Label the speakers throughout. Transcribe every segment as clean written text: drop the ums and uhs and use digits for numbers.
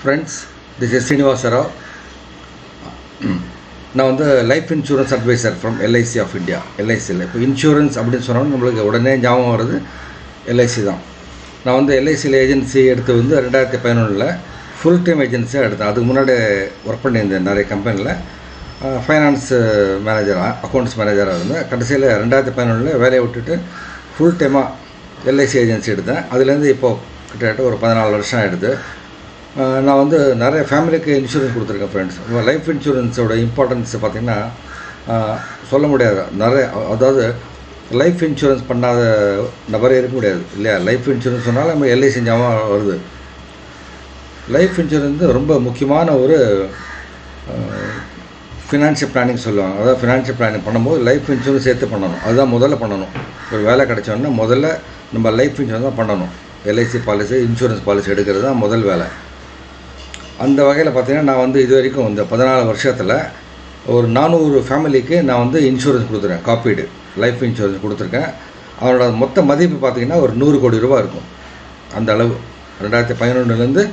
Speaker 1: Friends, this is Srinivasa Rao. நான் வந்து life insurance advisor from LIC of India. எல்ஐசியில் இப்போ இன்சூரன்ஸ் அப்படின்னு சொன்னோம்னா நம்மளுக்கு உடனே ஞாபகம் வருது எல்ஐசி தான். நான் வந்து எல்ஐசியில் ஏஜென்சி எடுத்து வந்து 2011 ஃபுல் டைம் ஏஜென்சியாக எடுத்தேன். அதுக்கு முன்னாடி ஒர்க் பண்ணியிருந்தேன் நிறைய கம்பெனியில். ஃபைனான்ஸ் மேனேஜராக, அக்கௌண்ட்ஸ் மேனேஜராக இருந்தேன். கடைசியில் 2011 வேலையை விட்டுட்டு ஃபுல் டைமாக எல்ஐசி ஏஜென்சி எடுத்தேன். அதுலேருந்து இப்போது கிட்டத்தட்ட ஒரு 14 வருஷம் ஆகிடுது. நான் வந்து நிறைய ஃபேமிலிக்கு இன்சூரன்ஸ் கொடுத்துருக்கேன் ஃப்ரெண்ட்ஸ். லைஃப் இன்சூரன்ஸோட இம்பார்ட்டன்ஸ் பார்த்திங்கன்னா சொல்ல முடியாது. நிறைய, அதாவது லைஃப் இன்சூரன்ஸ் பண்ணாத நபரே இருக்க முடியாது இல்லையா? லைஃப் இன்சூரன்ஸ் சொன்னாலும் நம்ம எல்ஐசி செஞ்சாமல் வருது. லைஃப் இன்சூரன்ஸ் ரொம்ப முக்கியமான ஒரு ஃபினான்ஷியல் பிளானிங் சொல்லுவாங்க. அதாவது ஃபினான்ஷியல் பிளானிங் பண்ணும்போது லைஃப் இன்சூரன்ஸ் சேர்த்து பண்ணணும். அதுதான் முதல்ல பண்ணணும். ஒரு வேலை கிடைச்சோன்னா முதல்ல நம்ம லைஃப் இன்சூரன்ஸ் தான் பண்ணணும். எல்ஐசி பாலிசி, இன்சூரன்ஸ் பாலிசி எடுக்கிறது தான் முதல் வேலை. அந்த வகையில் பார்த்திங்கன்னா நான் வந்து இது வரைக்கும் இந்த 14 வருஷத்தில் ஒரு 400 ஃபேமிலிக்கு நான் வந்து இன்சூரன்ஸ் கொடுத்துருக்கேன். காப்பீடு லைஃப் இன்சூரன்ஸ் கொடுத்துருக்கேன். அவரோட மொத்த மதிப்பு பார்த்திங்கன்னா ஒரு 100 கோடி ரூபா இருக்கும். அந்த அளவு 2011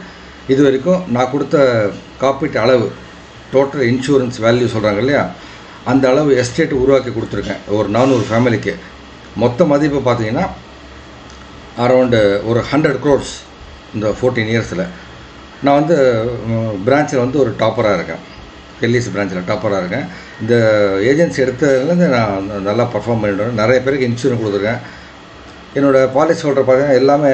Speaker 1: இது வரைக்கும் நான் கொடுத்த காப்பீட்டு அளவு, டோட்டல் இன்சூரன்ஸ் வேல்யூ சொல்கிறாங்க இல்லையா, அந்த அளவு எஸ்டேட் உருவாக்கி கொடுத்துருக்கேன் ஒரு 400 ஃபேமிலிக்கு. மொத்த மதிப்பு பார்த்திங்கன்னா அரௌண்டு ஒரு 100 crores இந்த 14 இயர்ஸில். நான் வந்து பிரான்ச்சில் வந்து ஒரு டாப்பராக இருக்கேன். எல்ஐசி பிரான்ச்சில் டாப்பராக இருக்கேன். இந்த ஏஜென்சி எடுத்ததுலேருந்து நான் நல்லா பர்ஃபார்ம் பண்ணிவிடுவேன். நிறைய பேருக்கு இன்சூரன்ஸ் கொடுத்துருக்கேன். என்னோடய பாலிசி ஹோல்டர் பார்த்திங்கன்னா எல்லாமே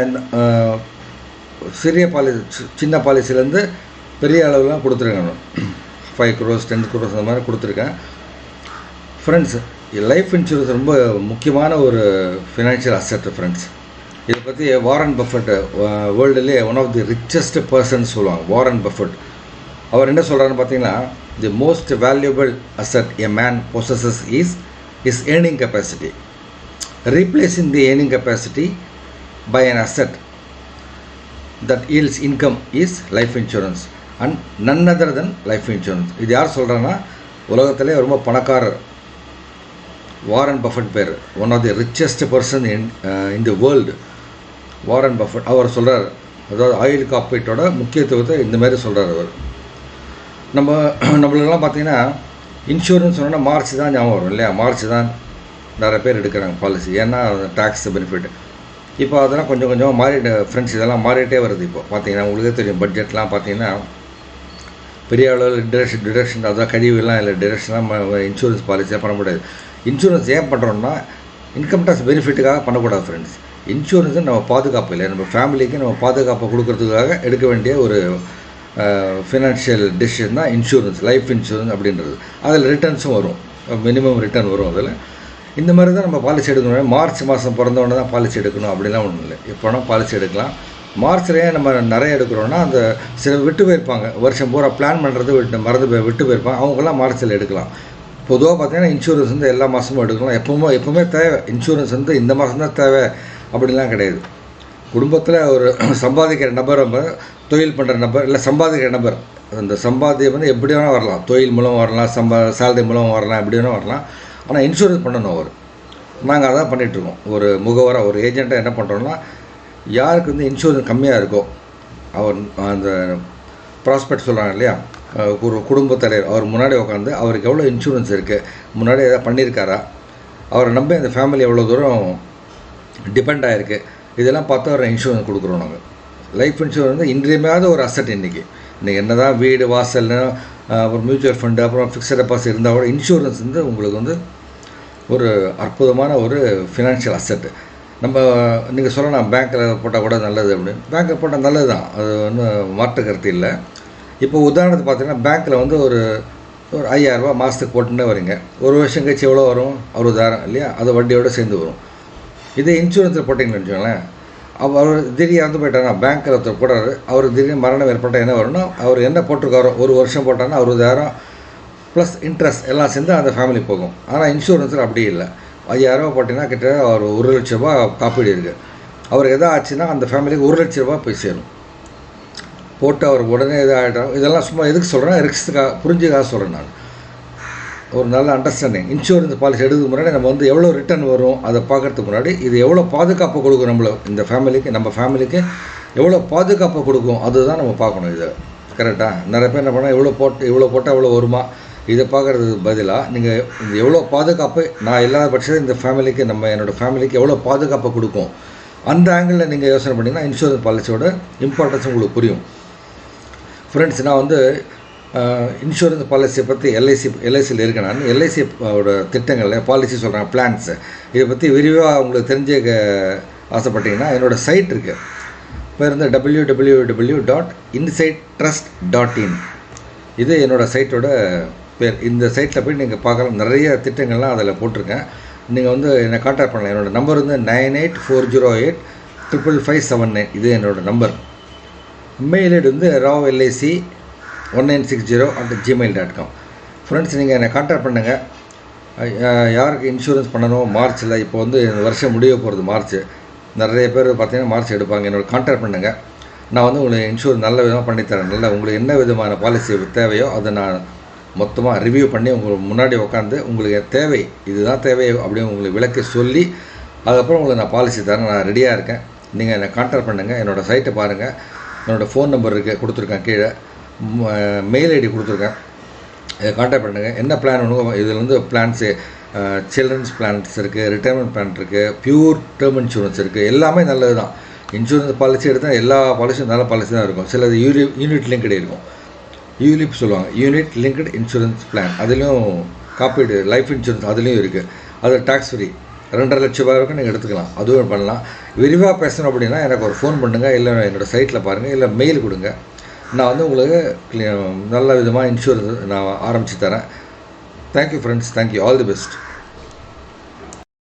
Speaker 1: சிறிய பாலிசி, சின்ன பாலிசிலேருந்து பெரிய அளவுலாம் கொடுத்துருக்கேன். 5 crores 10 crores அந்த மாதிரி கொடுத்துருக்கேன். ஃப்ரெண்ட்ஸ், லைஃப் இன்சூரன்ஸ் ரொம்ப முக்கியமான ஒரு ஃபினான்ஷியல் அசெட் ஃப்ரெண்ட்ஸ். இதை பற்றி வாரன் பஃபட், வேர்ல்டுலேயே one of the richest person சொல்லுவாங்க. வாரன் பஃபட் அவர் என்ன சொல்கிறாருன்னு பார்த்தீங்கன்னா, the most valuable asset a man possesses is earning capacity. Replacing the earning capacity by an asset that yields income is life insurance and none other than life insurance. இது யார் சொல்கிறாங்கன்னா, உலகத்திலே ரொம்ப பணக்காரர் வாரன் பஃபட் பேர். One of the richest person in the world Warren Buffett. அவர் சொல்கிறார், அதாவது ஆயுள் காப்பீட்டோட முக்கியத்துவத்தை இந்தமாரி சொல்கிறார் அவர். நம்மளுக்கெல்லாம் பார்த்திங்கன்னா இன்சூரன்ஸ் சொன்னால் மார்ச் தான் ஞாபகம் வரும் இல்லையா? மார்ச் தான் நிறைய பேர் எடுக்கிறாங்க பாலிசி. ஏன்னா டேக்ஸ் பெனிஃபிட். இப்போ அதெல்லாம் கொஞ்சம் கொஞ்சமாக மாறிட்டு ஃப்ரெண்ட்ஸ், இதெல்லாம் மாறிட்டே வருது. இப்போ பார்த்தீங்கன்னா உங்களுக்கே தெரியும், பட்ஜெட்லாம் பார்த்தீங்கன்னா பெரிய அளவில் டிடக்ஷன், அதாவது கழிவுலாம் இல்லை, டிடக்ஷன்லாம் இன்சூரன்ஸ் பாலிசியாக பண்ண முடியாது. இன்சூரன்ஸ் ஏன் பண்ணுறோம்னா இன்கம் டேக்ஸ் பெனிஃபிட்டுக்காக பண்ணக்கூடாது ஃப்ரெண்ட்ஸ். இன்சூரன்ஸு நம்ம பாதுகாப்பு இல்லை, நம்ம ஃபேமிலிக்கு நம்ம பாதுகாப்பை கொடுக்கறதுக்காக எடுக்க வேண்டிய ஒரு ஃபினான்ஷியல் டிசிஷன் தான் இன்சூரன்ஸ், லைஃப் இன்சூரன்ஸ் அப்படின்றது. அதில் ரிட்டர்ன்ஸும் வரும், மினிமம் ரிட்டர்ன் வரும். அதில் இந்த மாதிரி தான் நம்ம பாலிசி எடுக்கணும். மார்ச் மாதம் பிறந்தவொடனே தான் பாலிசி எடுக்கணும் அப்படிலாம் ஒன்றும் இல்லை. எப்போனா பாலிசி எடுக்கலாம். மார்ச்லேயே நம்ம நிறைய எடுக்கிறோன்னா அந்த சில விட்டு போயிருப்பாங்க, வருஷம் பூரா பிளான் பண்ணுறது விட்டு போயிருப்பாங்க, அவங்களாம் மார்ச்சில் எடுக்கலாம். பொதுவாக பார்த்தீங்கன்னா இன்சூரன்ஸ் வந்து எல்லா மாதமும் எடுக்கலாம். எப்போவுமே தேவை இன்சூரன்ஸ் வந்து இந்த மாதம் தான் தேவை அப்படிலாம் கிடையாது. குடும்பத்தில் ஒரு சம்பாதிக்கிற நபர், தொழில் பண்ணுற நபர், இல்லை சம்பாதிக்கிற நபர், அந்த சம்பாத்தியம் வந்து எப்படி வேணால் வரலாம். தொழில் மூலம் வரலாம், சேலரி மூலம் வரலாம், எப்படி வேணால் வரலாம். ஆனால் இன்சூரன்ஸ் பண்ணணும் அவர். நாங்கள் அதான் பண்ணிகிட்ருக்கோம். ஒரு முகவராக, ஒரு ஏஜெண்ட்டாக என்ன பண்ணுறோன்னா, யாருக்கு வந்து இன்சூரன்ஸ் கம்மியாக இருக்கோ, அவர் அந்த ப்ராஸ்பெக்ட் சொல்கிறாங்க இல்லையா, ஒரு குடும்ப தலைவர், அவர் முன்னாடி உட்காந்து அவருக்கு எவ்வளோ இன்சூரன்ஸ் இருக்குது, முன்னாடி எதாவது பண்ணியிருக்காரா, அவரை நம்பி அந்த ஃபேமிலி எவ்வளோ தூரம் டிபெண்ட் ஆகிருக்கு, இதெல்லாம் பார்த்து அவரை இன்சூரன்ஸ் கொடுக்குறோம் நாங்கள். லைஃப் இன்சூரன்ஸ் வந்து இன்றியமையாத ஒரு அசெட். இன்றைக்கி என்ன தான் வீடு வாசல்னு அப்புறம் மியூச்சுவல் ஃபண்டு அப்புறம் ஃபிக்ஸட் டெபாசிட் இருந்தால் கூட இன்சூரன்ஸ் வந்து உங்களுக்கு வந்து ஒரு அற்புதமான ஒரு ஃபினான்ஷியல் அசெட்டு. நீங்கள் சொல்லலாம் பேங்க்கில் போட்டால் கூட நல்லது அப்படின்னு. பேங்க்கில் போட்டால் நல்லது தான், அது ஒன்றும் மாற்று கருத்து இல்லை. இப்போ உதாரணத்துக்கு பார்த்தீங்கன்னா பேங்க்கில் வந்து ஒரு 5,000 ரூபா மாதத்துக்கு போட்டுன்னே வரீங்க. ஒரு வருஷம் கழிச்சு எவ்வளோ வரும்? 60,000 இல்லையா? அது வட்டியோடு சேர்ந்து வரும். இதே இன்சூரன்ஸில் போட்டிங்கன்னு வச்சுக்கோங்களேன், அவர் திடீர்னு இறந்து போயிட்டாரா, பேங்க்கில் ஒருத்தர் போடுறாரு, அவர் திடீர்னு மரணம் ஏற்பட்டால் என்ன வரும்னா, அவர் என்ன போட்டிருக்காரோ ஒரு வருஷம் போட்டாங்கன்னா 60,000 ப்ளஸ் இன்ட்ரெஸ்ட் எல்லாம் சேர்ந்து அந்த ஃபேமிலி போகும். ஆனால் இன்சூரன்ஸில் அப்படி இல்லை. 5,000 ரூபா போட்டிங்கன்னா கிட்டத்தட்ட அவர் 1 லட்ச ரூபா காப்பீடு இருக்குது. அவருக்கு எதாவது ஆச்சுன்னா அந்த ஃபேமிலிக்கு 1 லட்ச ரூபா போய் சேரும். போட்டு அவர் உடனே இதாகிட்டோம். இதெல்லாம் சும்மா எதுக்கு சொல்கிறேன்னா, ரிஸ்க்குக்காக, புரிஞ்சுக்காக சொல்கிறேன் நான். ஒரு நல்ல அண்டர்ஸ்டாண்டிங். இன்சூரன்ஸ் பாலிசி எடுக்கிறதுக்கு முன்னாடி நம்ம வந்து எவ்வளோ ரிட்டர்ன் வரும் அதை பார்க்குறதுக்கு முன்னாடி இது எவ்வளோ பாதுகாப்பு கொடுக்கும், நம்மளை இந்த ஃபேமிலிக்கு, நம்ம ஃபேமிலிக்கு எவ்வளோ பாதுகாப்பு கொடுக்கும் அதுதான் நம்ம பார்க்கணும். இதை கரெக்டாக? நிறைய பேர் என்ன பண்ணால் இவ்வளோ போட்டால் இவ்வளோ வருமா, இதை பார்க்குறதுக்கு பதிலாக நீங்கள் இந்த எவ்வளோ பாதுகாப்பு நான் இல்லாத பட்சத்தில் இந்த ஃபேமிலிக்கு என்னோடய ஃபேமிலிக்கு எவ்வளோ பாதுகாப்பை கொடுக்கும், அந்த ஆங்கிளில் நீங்கள் யோசனை பண்ணிங்கன்னா இன்சூரன்ஸ் பாலிசியோட இம்பார்ட்டன்ஸ் உங்களுக்கு புரியும். ஃப்ரெண்ட்ஸ், நான் வந்து இன்சூரன்ஸ் பாலிசியை பற்றி எல்ஐசியில் இருக்கேன். நான் எல்ஐசியோட திட்டங்களில் பாலிசி சொல்கிறேன், பிளான்ஸு, இதை பற்றி விரிவாக உங்களுக்கு தெரிஞ்சுக்க ஆசைப்பட்டீங்கன்னா என்னோடய சைட் இருக்குது. பேர் வந்து www.insighttrust.in. இது என்னோடய சைட்டோட பேர். இந்த சைட்டில் போய் நீங்கள் பார்க்கலாம், நிறைய திட்டங்கள்லாம் அதில் போட்டிருக்கேன். நீங்கள் வந்து என்னை கான்டாக்ட் பண்ணலாம். என்னோடய நம்பர் வந்து 9840855579. இது என்னோடய நம்பர். மெயில் ஐடி வந்து rawlic1960@gmail.com. ஃப்ரெண்ட்ஸ், நீங்கள் என்னை கான்டாக்ட் பண்ணுங்கள். யாருக்கு இன்சூரன்ஸ் பண்ணணும் மார்ச்சில், இப்போ வந்து வருஷம் முடிய போகிறது மார்ச். நிறைய பேர் பார்த்தீங்கன்னா மார்ச் எடுப்பாங்க. என்னோட கான்டாக்ட் பண்ணுங்கள். நான் வந்து உங்களுக்கு இன்சூரன்ஸ் நல்ல விதமாக பண்ணித்தரேன். நல்லா உங்களுக்கு என்ன விதமான பாலிசி தேவையோ அதை நான் மொத்தமாக ரிவ்யூ பண்ணி உங்களுக்கு முன்னாடி உட்காந்து உங்களுக்கு தேவை இதுதான் தேவை அப்படின்னு உங்களுக்கு விளக்கி சொல்லி அதுக்கப்புறம் உங்களுக்கு நான் பாலிசி தரேன். நான் ரெடியாக இருக்கேன். நீங்கள் என்னை கான்டாக்ட் பண்ணுங்கள். என்னோடய சைட்டை பாருங்கள். என்னோடய ஃபோன் நம்பர் இருக்குது, கொடுத்துருக்கேன். கீழே மெயில் ஐடி கொடுத்துருக்கேன். இதை கான்டாக்ட் பண்ணுங்கள். என்ன பிளான் வேணும், இதில் வந்து பிளான்ஸு சில்ட்ரன்ஸ் பிளான்ஸ் இருக்குது, ரிட்டைர்மெண்ட் பிளான் இருக்குது, பியூர் டேர்ம் இன்சூரன்ஸ் இருக்குது. எல்லாமே நல்லது தான். இன்சூரன்ஸ் பாலிசி எடுத்தால் எல்லா பாலிசியும் நல்ல பாலிசி தான் இருக்கும். சிலது யூனிட் லிங்க்டு இருக்கும், யூலிப் சொல்லுவாங்க, யூனிட் லிங்க்டு இன்சூரன்ஸ் பிளான். அதுலேயும் காப்பீடு லைஃப் இன்சூரன்ஸ் அதுலேயும் இருக்குது. அது டேக்ஸ் ஃப்ரீ, 2.5 லட்சம் ரூபாய் வரைக்கும் நீங்கள் எடுத்துக்கலாம். அதுவும் பண்ணலாம். விரிவாக பேசணும் அப்படின்னா எனக்கு ஒரு ஃபோன் பண்ணுங்கள், இல்லை என்னோடய சைட்டில் பாருங்கள், இல்லை மெயில் கொடுங்க. நான் வந்து உங்களுக்கு நல்ல விதமாக இன்சூரன்ஸ் நான் ஆரம்பித்து தரேன். Thank you friends, thank you, all the best.